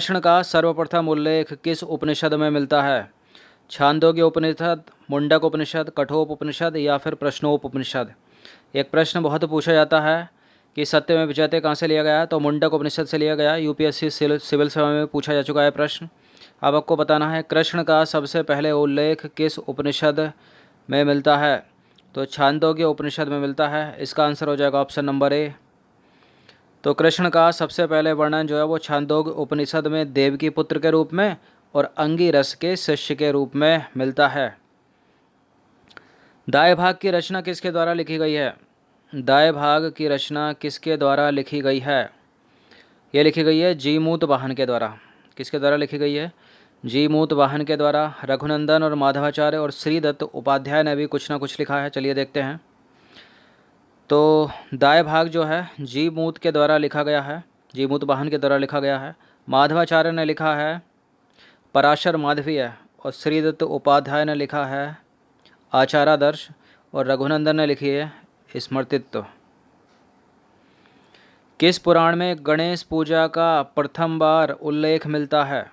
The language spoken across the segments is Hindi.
कृष्ण का सर्वप्रथम उल्लेख किस उपनिषद में मिलता है? छांदोग्य उपनिषद, मुंडक उपनिषद, कठोपनिषद या फिर प्रश्नोपनिषद। एक प्रश्न बहुत पूछा जाता है कि सत्य में विजयते कहाँ से लिया गया है, तो मुंडक उपनिषद से लिया गया। यूपीएससी सिविल सेवा में पूछा जा चुका है प्रश्न। अब आपको बताना है कृष्ण का सबसे पहले उल्लेख किस उपनिषद में मिलता है, तो छांदोग्य उपनिषद में मिलता है। इसका आंसर हो जाएगा ऑप्शन नंबर ए। तो कृष्ण का सबसे पहले वर्णन जो है वो छांदोग्य उपनिषद में देवकी पुत्र के रूप में और अंगिरस के शिष्य के रूप में मिलता है। दाएं भाग की रचना किसके द्वारा लिखी गई है? दाएं भाग की रचना किसके द्वारा लिखी गई है? ये लिखी गई है जीमूत वाहन के द्वारा। किसके द्वारा लिखी गई है? जीमूत वाहन के द्वारा। रघुनंदन और माधवाचार्य और श्रीदत्त उपाध्याय ने भी कुछ ना कुछ लिखा है। चलिए देखते हैं। तो दाएं भाग जो है जीमूत के द्वारा लिखा गया है, जीमूत वाहन के द्वारा लिखा गया है। माधवाचार्य ने लिखा है पराशर माधवीय और श्रीदत्त उपाध्याय ने लिखा है आचारादर्श और रघुनंदन ने लिखी है स्मृतित्व। किस पुराण में गणेश पूजा का प्रथम बार उल्लेख मिलता है?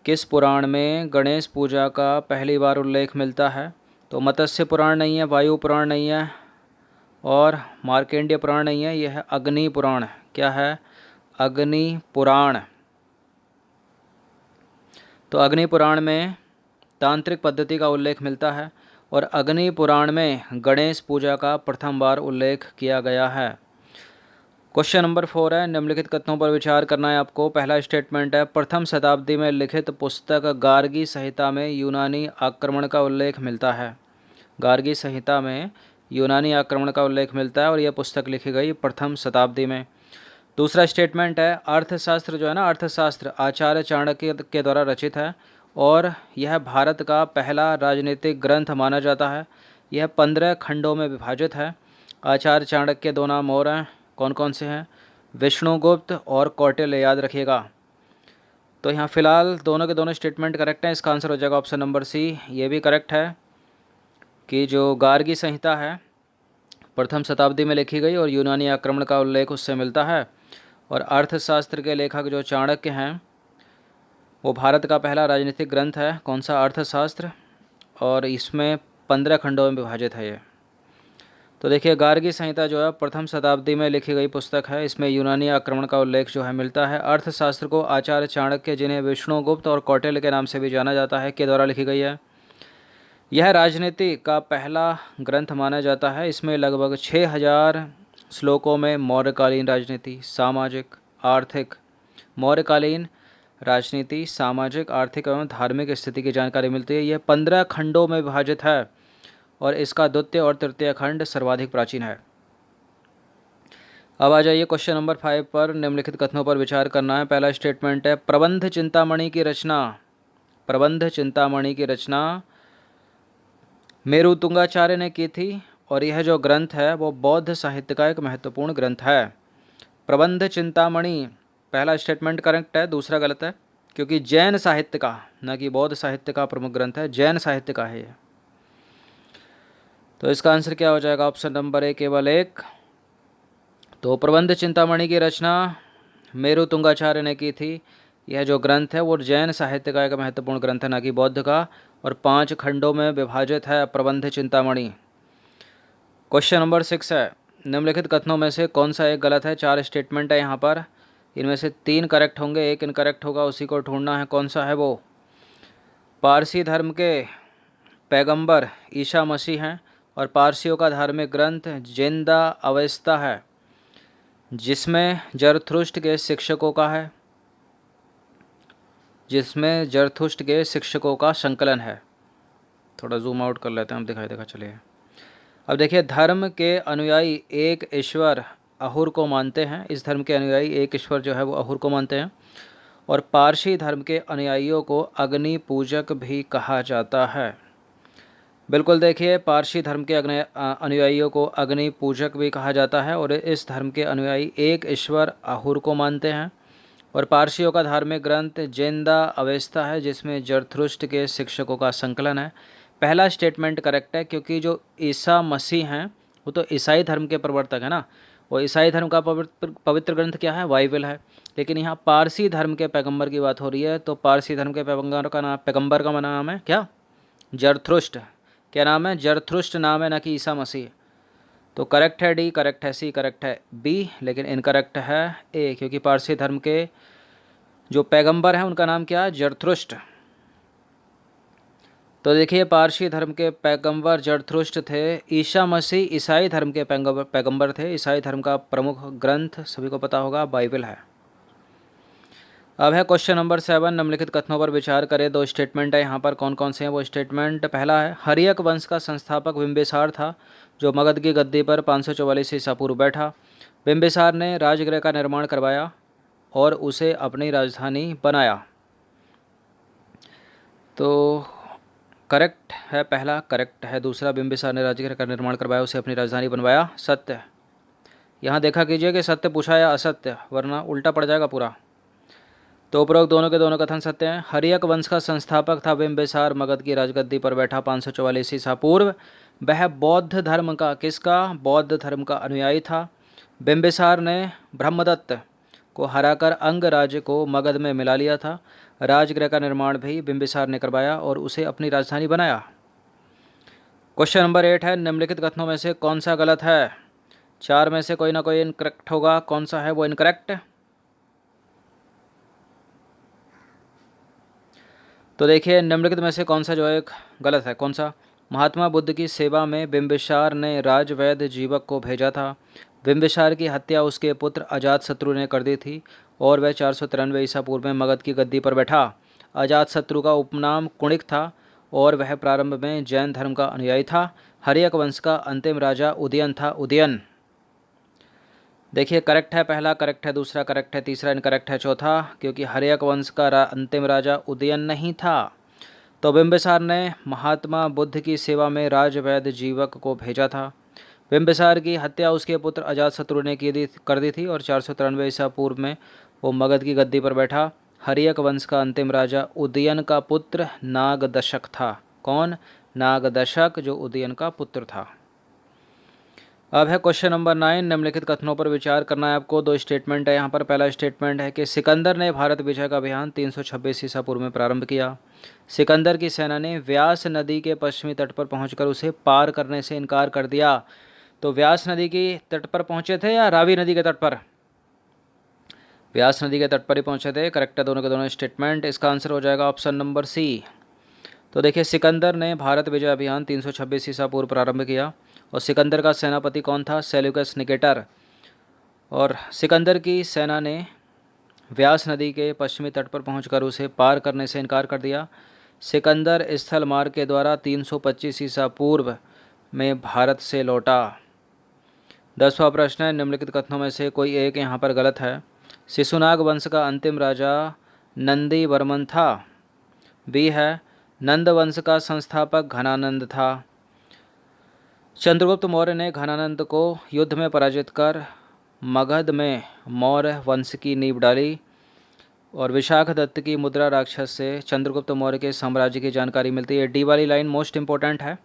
किस पुराण में गणेश पूजा का पहली बार उल्लेख मिलता है? तो मत्स्य पुराण नहीं है, वायु पुराण नहीं है और मार्केंडीय पुराण नहीं है, यह है अग्नि पुराण। क्या है? अग्नि पुराण। तो अग्नि पुराण में तांत्रिक पद्धति का उल्लेख मिलता है और अग्नि पुराण में गणेश पूजा का प्रथम बार उल्लेख किया गया है। क्वेश्चन नंबर 4 है, निम्नलिखित कथनों पर विचार करना है आपको। पहला स्टेटमेंट है, प्रथम शताब्दी में लिखित पुस्तक गार्गी संहिता में यूनानी आक्रमण का उल्लेख मिलता है। गार्गी संहिता में यूनानी आक्रमण का उल्लेख मिलता है और यह पुस्तक लिखी गई प्रथम शताब्दी में। दूसरा स्टेटमेंट है, अर्थशास्त्र जो है ना, अर्थशास्त्र आचार्य चाणक्य के द्वारा रचित है और यह भारत का पहला राजनीतिक ग्रंथ माना जाता है। यह 15 खंडों में विभाजित है। आचार्य चाणक्य के 2 नाम और हैं, कौन कौन से हैं? विष्णुगुप्त और कौटिल्य, याद रखिएगा। तो यहाँ फिलहाल दोनों के दोनों स्टेटमेंट करेक्ट हैं। इसका आंसर हो जाएगा ऑप्शन नंबर सी। ये भी करेक्ट है कि जो गार्गी संहिता है प्रथम शताब्दी में लिखी गई और यूनानी आक्रमण का उल्लेख उससे मिलता है। और अर्थशास्त्र के लेखक जो चाणक्य हैं वो भारत का पहला राजनीतिक ग्रंथ है। कौन सा? अर्थशास्त्र। और इसमें 15 खंडों में विभाजित है ये। तो देखिए, गार्गी संहिता जो है प्रथम शताब्दी में लिखी गई पुस्तक है। इसमें यूनानी आक्रमण का उल्लेख जो है मिलता है। अर्थशास्त्र को आचार्य चाणक्य, जिन्हें विष्णुगुप्त और कौटिल्य के नाम से भी जाना जाता है, के द्वारा लिखी गई है। यह राजनीति का पहला ग्रंथ माना जाता है। इसमें लगभग 6000 श्लोकों में मौर्यकालीन राजनीति, सामाजिक, आर्थिक, मौर्यकालीन राजनीति, सामाजिक, आर्थिक एवं धार्मिक स्थिति की जानकारी मिलती है। यह 15 खंडों में विभाजित है और इसका द्वितीय और तृतीय खंड सर्वाधिक प्राचीन है। अब आ जाइए क्वेश्चन नंबर 5 पर। निम्नलिखित कथनों पर विचार करना है। पहला स्टेटमेंट है, प्रबंध चिंतामणि की रचना, प्रबंध चिंतामणि की रचना मेरुतुंगाचार्य ने की थी और यह जो ग्रंथ है वो बौद्ध साहित्य का एक महत्वपूर्ण ग्रंथ है। प्रबंध चिंतामणि, पहला स्टेटमेंट करेक्ट है, दूसरा गलत है, क्योंकि जैन साहित्य का, न कि बौद्ध साहित्य का प्रमुख ग्रंथ है, जैन साहित्य का है ये। तो इसका आंसर क्या हो जाएगा? ऑप्शन नंबर ए, केवल एक। तो प्रबंध चिंतामणि की रचना मेरुतुंगाचार्य ने की थी। यह जो ग्रंथ है वो जैन साहित्य का एक महत्वपूर्ण ग्रंथ है, न कि बौद्ध का, और 5 खंडों में विभाजित है प्रबंध चिंतामणि। क्वेश्चन नंबर 6 है, निम्नलिखित कथनों में से कौन सा एक गलत है? 4 स्टेटमेंट है यहाँ पर, इनमें से 3 करेक्ट होंगे, एक इनकरेक्ट होगा, उसी को ढूंढना है कौन सा है वो। पारसी धर्म के पैगंबर ईसा मसीह हैं और पारसियों का धार्मिक ग्रंथ जिंदा अवेस्ता है, जिसमें जरथुष्ट्र के शिक्षकों का है, जिसमें जरथुष्ट्र के शिक्षकों का संकलन है। थोड़ा जूम आउट कर लेते हैं हम, दिखाई देखा चलिए। अब देखिए, धर्म के अनुयायी एक ईश्वर अहुर को मानते हैं। इस धर्म के अनुयायी एक ईश्वर जो है वो अहुर को मानते हैं और पारसी धर्म के अनुयायियों को अग्नि पूजक भी कहा जाता है। बिल्कुल, देखिए, पारसी धर्म के अनुयायियों को अग्नि पूजक भी कहा जाता है और इस धर्म के अनुयायी एक ईश्वर अहुर को मानते हैं। और पारसियों का धार्मिक ग्रंथ जिंदा अवेस्ता है, जिसमें जरथुष्ट्र के शिक्षकों का संकलन है। पहला स्टेटमेंट करेक्ट है, क्योंकि जो ईसा मसीह हैं वो तो ईसाई धर्म के प्रवर्तक हैं ना, और ईसाई धर्म का पवित्र ग्रंथ क्या है? बाइबल है। लेकिन यहाँ पारसी धर्म के पैगंबर की बात हो रही है, तो पारसी धर्म के पैगंबर का नाम है क्या? जरथुष्ट। क्या नाम है? जरथुष्ट नाम है, ना कि ईसा मसीह। तो करेक्ट है डी, करेक्ट है सी, करेक्ट है बी, लेकिन इनकरेक्ट है ए, क्योंकि पारसी धर्म के जो पैगंबर हैं उनका नाम क्या है? जरथुष्ट। तो देखिए, पारसी धर्म के पैगंबर जरथुष्ट थे। ईसा मसीह ईसाई धर्म के पैगंबर थे। ईसाई धर्म का प्रमुख ग्रंथ सभी को पता होगा, बाइबल है। अब है क्वेश्चन नंबर 7, निम्नलिखित कथनों पर विचार करें। 2 स्टेटमेंट है यहाँ पर, कौन कौन से हैं वो स्टेटमेंट। पहला है, हर्यक वंश का संस्थापक बिंबिसार था, जो मगध की गद्दी पर 544 ईसा पूर्व बैठा। बिंबिसार ने राजगृह का निर्माण करवाया और उसे अपनी राजधानी बनाया। तो करेक्ट है पहला, करेक्ट है दूसरा। बिंबिसार ने राजगृह का निर्माण करवाया, उसे अपनी राजधानी बनवाया। सत्य। यहाँ देखा कीजिए कि सत्य पूछा या असत्य, वरना उल्टा पड़ जाएगा पूरा। तो उपरोक्त दोनों के दोनों कथन सत्य हैं। हर्यक वंश का संस्थापक था बिंबिसार, मगध की राजगद्दी पर बैठा 544 ईसा पूर्व। वह बौद्ध धर्म का, किसका? बौद्ध धर्म का अनुयायी था। बिंबिसार ने ब्रह्मदत्त को हराकर अंग राज्य को मगध में मिला लिया था। राजगृह का निर्माण भी बिंबिसार ने करवाया और उसे अपनी राजधानी बनाया। क्वेश्चन नंबर 8 है, निम्नलिखित कथनों में से कौन सा गलत है? 4 में से कोई ना कोई इनकरेक्ट होगा, कौन सा है वो इनकरेक्ट? तो देखिए, निम्नलिखित में से कौन सा जो है गलत है, कौन सा? महात्मा बुद्ध की सेवा में बिंबिसार ने राजवैद्य जीवक को भेजा था। बिंबिसार की हत्या उसके पुत्र अजातशत्रु ने कर दी थी और वह 493 ईसा पूर्व में मगध की गद्दी पर बैठा। अजातशत्रु का उपनाम कुणिक था और वह प्रारंभ में जैन धर्म का अनुयायी था। हर्यक वंश का अंतिम राजा उदयन था, उदयन। देखिए, करेक्ट है पहला, करेक्ट है दूसरा, करेक्ट है तीसरा, इनकरेक्ट है चौथा, क्योंकि हर्यक वंश का अंतिम राजा उदयन नहीं था। तो बिंबिसार ने महात्मा बुद्ध की सेवा में राजवैद्य जीवक को भेजा था। बिंबिसार की हत्या उसके पुत्र अजातशत्रु ने कर दी थी और 493 ईसा पूर्व में वो मगध की गद्दी पर बैठा। हर्यक वंश का अंतिम राजा उदयन का पुत्र नागदशक था। कौन? नागदशक, जो उदयन का पुत्र था। अब है क्वेश्चन नंबर 9, निम्नलिखित कथनों पर विचार करना है आपको। 2 स्टेटमेंट है यहाँ पर। पहला स्टेटमेंट है कि सिकंदर ने भारत विजय का अभियान 326 ईसा पूर्व में प्रारंभ किया। सिकंदर की सेना ने व्यास नदी के पश्चिमी तट पर पहुंचकर उसे पार करने से इनकार कर दिया। तो व्यास नदी के तट पर पहुंचे थे या रावी नदी के तट पर? व्यास नदी के तट पर ही पहुंचे थे। करेक्ट है दोनों के दोनों स्टेटमेंट। इसका आंसर हो जाएगा ऑप्शन नंबर सी। तो देखिए, सिकंदर ने भारत विजय अभियान 326 ईसा पूर्व प्रारंभ किया और सिकंदर का सेनापति कौन था? Seleucus Nicator. और सिकंदर की सेना ने व्यास नदी के पश्चिमी तट पर पहुंचकर उसे पार करने से इनकार कर दिया। सिकंदर स्थल मार्ग के द्वारा 325 ईसा पूर्व में भारत से लौटा। 10वां प्रश्न है, निम्नलिखित कथनों में से कोई एक यहाँ पर गलत है। शिशुनाग वंश का अंतिम राजा नंदी वर्मन था। बी है, नंद वंश का संस्थापक घनानंद था। चंद्रगुप्त मौर्य ने घनानंद को युद्ध में पराजित कर मगध में मौर्य वंश की नींव डाली। और विशाख दत्त की मुद्रा राक्षस से चंद्रगुप्त मौर्य के साम्राज्य की जानकारी मिलती है। डी वाली लाइन मोस्ट इंपॉर्टेंट है।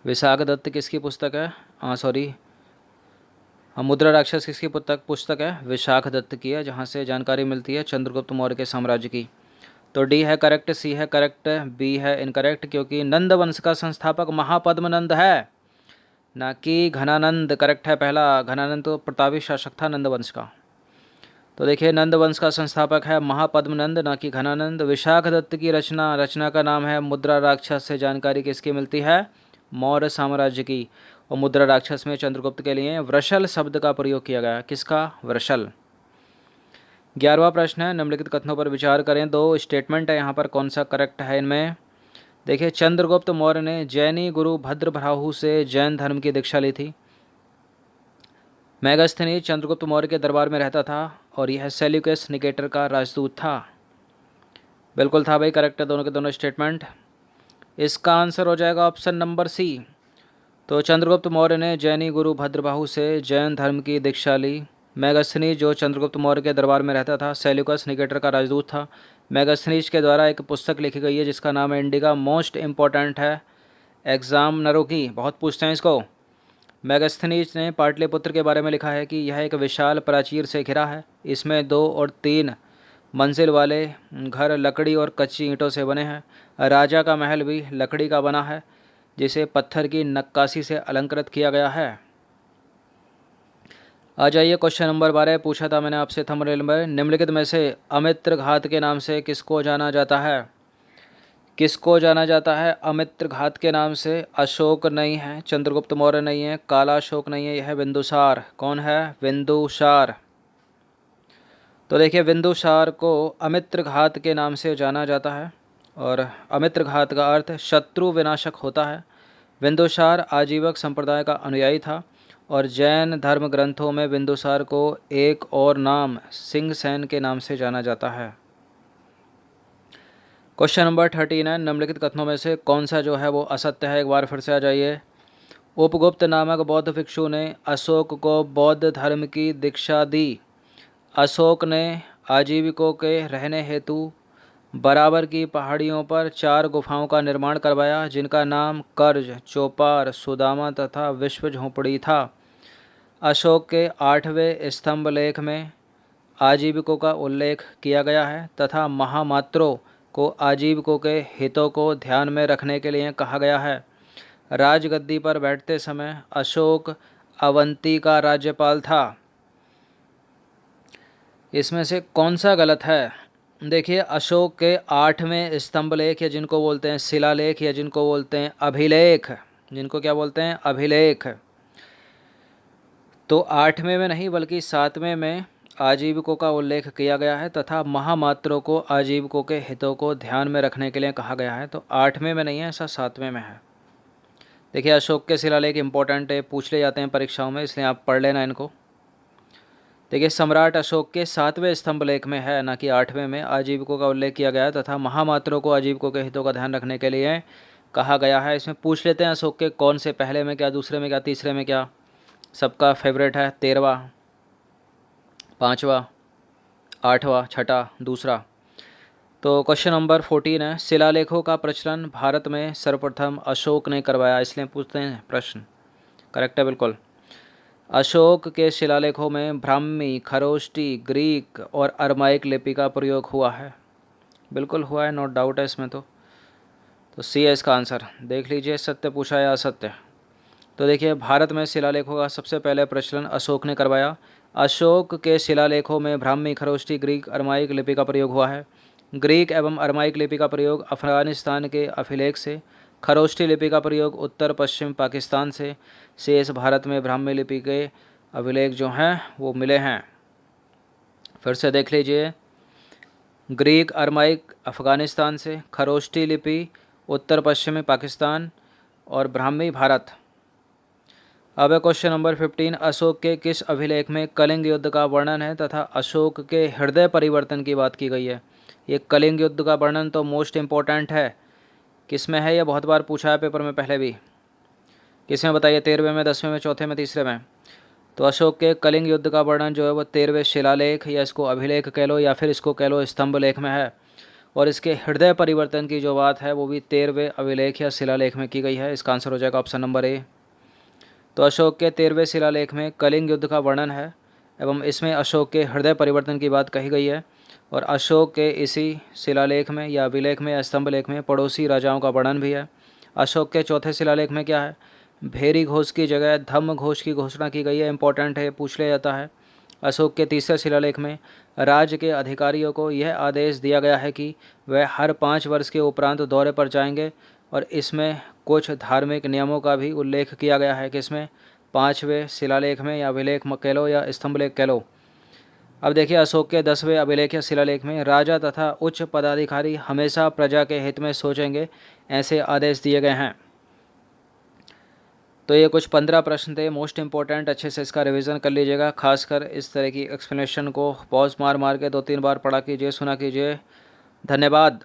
विशाख दत्त किसकी पुस्तक है? मुद्रा राक्षस किसकी पुस्तक है? विशाख दत्त की है, जहाँ से जानकारी मिलती है चंद्रगुप्त मौर्य के साम्राज्य की। तो डी है करेक्ट, सी है करेक्ट, बी है इनकरेक्ट, क्योंकि नंद वंश का संस्थापक महापद्मनंद है, ना कि घनानंद। करेक्ट है पहला, घनानंद तो प्रतापी शासक था नंद वंश का। तो देखिए, नंद वंश का संस्थापक है महापद्मनंद, ना कि घनानंद। विशाख दत्त की रचना का नाम है मुद्रा राक्षस, से जानकारी किसकी मिलती है? मौर्य साम्राज्य की। और मुद्रा राक्षस में चंद्रगुप्त के लिए वृषल शब्द का प्रयोग किया गया। किसका? वृषल। 11वां प्रश्न है, निम्नलिखित कथनों पर विचार करें। 2 स्टेटमेंट है यहाँ पर, कौन सा करेक्ट है इनमें? देखिए, चंद्रगुप्त मौर्य ने जैनी गुरु भद्रभ्राहु से जैन धर्म की दीक्षा ली थी। मेगास्थनीज चंद्रगुप्त मौर्य के दरबार में रहता था और यह सेल्यूकस निकेटर का राजदूत था। बिल्कुल था भाई, करेक्ट है दोनों के दोनों स्टेटमेंट। इसका आंसर हो जाएगा ऑप्शन नंबर सी। तो चंद्रगुप्त मौर्य ने जैनी गुरु भद्रबाहु से जैन धर्म की दीक्षा ली। मेगास्थनीज जो चंद्रगुप्त मौर्य के दरबार में रहता था, सेल्यूकस निकेटर का राजदूत था। मेगास्थनीज के द्वारा एक पुस्तक लिखी गई है जिसका नाम है इंडिका। मोस्ट इंपॉर्टेंट है एग्जामिनरों की, बहुत पूछते हैं इसको। मेगास्थनीज ने पाटलिपुत्र के बारे में लिखा है कि यह एक विशाल प्राचीर से घिरा है। इसमें 2 और 3 मंजिल वाले घर लकड़ी और कच्ची ईंटों से बने हैं। राजा का महल भी लकड़ी का बना है, जिसे पत्थर की नक्काशी से अलंकृत किया गया है। आ जाइए क्वेश्चन नंबर 12। पूछा था मैंने आपसे थंबनेल में, निम्नलिखित में से अमित्र घात के नाम से किसको जाना जाता है? किसको जाना जाता है अमित्र घात के नाम से? अशोक नहीं है, चंद्रगुप्त मौर्य नहीं है, काला अशोक नहीं है, यह है बिंदुसार। कौन है? बिंदुसार। तो देखिए, बिंदुसार को अमित्र घात के नाम से जाना जाता है और अमित्र घात का अर्थ शत्रु विनाशक होता है। बिंदुसार आजीवक संप्रदाय का अनुयायी था और जैन धर्म ग्रंथों में बिंदुसार को एक और नाम सिंहसेन के नाम से जाना जाता है। क्वेश्चन नंबर 13 है, निम्नलिखित कथनों में से कौन सा जो है वो असत्य है? एक बार फिर से आ जाइए। उपगुप्त नामक बौद्ध भिक्षु ने अशोक को बौद्ध धर्म की दीक्षा दी। अशोक ने आजीविकों के रहने हेतु बराबर की पहाड़ियों पर 4 गुफाओं का निर्माण करवाया, जिनका नाम कर्ज, चौपार, सुदामा तथा विश्व झोंपड़ी था। अशोक के 8वें स्तंभ लेख में आजीविकों का उल्लेख किया गया है तथा महामात्रों को आजीविकों के हितों को ध्यान में रखने के लिए कहा गया है। राजगद्दी पर बैठते समय अशोक अवंती का राज्यपाल था। इसमें से कौन सा गलत है? देखिए, अशोक के 8वें स्तंभ लेख, या जिनको बोलते हैं शिलालेख, या जिनको बोलते हैं अभिलेख, जिनको क्या बोलते हैं? अभिलेख, तो 8वें में नहीं बल्कि 7वें में आजीविकों का उल्लेख किया गया है तथा महामात्रों को आजीविकों के हितों को ध्यान में रखने के लिए कहा गया है। तो 8वें में नहीं है, ऐसा 7वें में है। देखिए, अशोक के शिलालेख इंपॉर्टेंट है, पूछ ले जाते हैं परीक्षाओं में, इसलिए आप पढ़ लेना इनको। देखिए, सम्राट अशोक के 7वें स्तंभ लेख में है, ना कि 8वें में आजीविकों का उल्लेख किया गया है तथा महामात्रों को आजीविकों के हितों का ध्यान रखने के लिए कहा गया है। इसमें पूछ लेते हैं अशोक के कौन से, पहले में क्या, दूसरे में क्या, तीसरे में क्या? सबका फेवरेट है 13वां, 5वां, 8वां, छठा, दूसरा। तो क्वेश्चन नंबर 14 है, शिलालेखों का प्रचलन भारत में सर्वप्रथम अशोक ने करवाया, इसलिए पूछते हैं प्रश्न। करेक्ट है बिल्कुल। अशोक के शिलालेखों में ब्राह्मी, खरोष्टी, ग्रीक और अरमाइक लिपि का प्रयोग हुआ है। बिल्कुल हुआ है, नो डाउट है इसमें। तो सी है इसका आंसर। देख लीजिए, सत्य पूछा या असत्य। तो देखिए, भारत में शिलालेखों का सबसे पहले प्रचलन अशोक ने करवाया। अशोक के शिलालेखों में ब्राह्मी, खरोष्टी, ग्रीक, अरमाइक लिपि का प्रयोग हुआ है। ग्रीक एवं अरमाइक लिपि का प्रयोग अफगानिस्तान के अभिलेख से, खरोष्टी लिपि का प्रयोग उत्तर पश्चिम पाकिस्तान से, शेष भारत में ब्राह्मी लिपि के अभिलेख जो हैं वो मिले हैं। फिर से देख लीजिए, ग्रीक अरमाइक अफगानिस्तान से, खरोष्टी लिपि उत्तर पश्चिमी पाकिस्तान और ब्राह्मी भारत। अब क्वेश्चन नंबर 15, अशोक के किस अभिलेख में कलिंग युद्ध का वर्णन है तथा अशोक के हृदय परिवर्तन की बात की गई है? ये कलिंग युद्ध का वर्णन तो मोस्ट इम्पोर्टेंट है। किस में है? ये बहुत बार पूछा है पेपर में पहले भी। किस में बताइए? 13वें में, 10वें में, चौथे में, तीसरे में? तो अशोक के कलिंग युद्ध का वर्णन जो है वो 13वें शिलालेख, या इसको अभिलेख कह लो या फिर इसको कह लो स्तंभ लेख में है। और इसके हृदय परिवर्तन की जो बात है वो भी 13वें अभिलेख या शिलालेख में की गई है। इसका आंसर हो जाएगा ऑप्शन नंबर ए। तो अशोक के 13वें शिलालेख में कलिंग युद्ध का वर्णन है एवं इसमें अशोक के हृदय परिवर्तन की बात कही गई है। और अशोक के इसी शिलालेख में या अभिलेख में या स्तंभ लेख में पड़ोसी राजाओं का वर्णन भी है। अशोक के चौथे शिलालेख में क्या है? भेरी घोष की जगह धम्म घोष की घोषणा की गई है। इंपॉर्टेंट है, पूछ लिया जाता है। अशोक के तीसरे शिलालेख में राज्य के अधिकारियों को यह आदेश दिया गया है कि वह हर 5 वर्ष के उपरांत दौरे पर जाएंगे और इसमें कुछ धार्मिक नियमों का भी उल्लेख किया गया है। कि इसमें 5वें शिलालेख में या अभिलेख कह लो या स्तंभ लेख कह लो। अब देखिए, अशोक के 10वें अभिलेख या शिलालेख में राजा तथा उच्च पदाधिकारी हमेशा प्रजा के हित में सोचेंगे, ऐसे आदेश दिए गए हैं। तो ये कुछ 15 प्रश्न थे मोस्ट इंपॉर्टेंट, अच्छे से इसका रिवीजन कर लीजिएगा। खासकर इस तरह की एक्सप्लेनेशन को पॉज मार मार के 2-3 बार पढ़ा कीजिए, सुना कीजिए। धन्यवाद।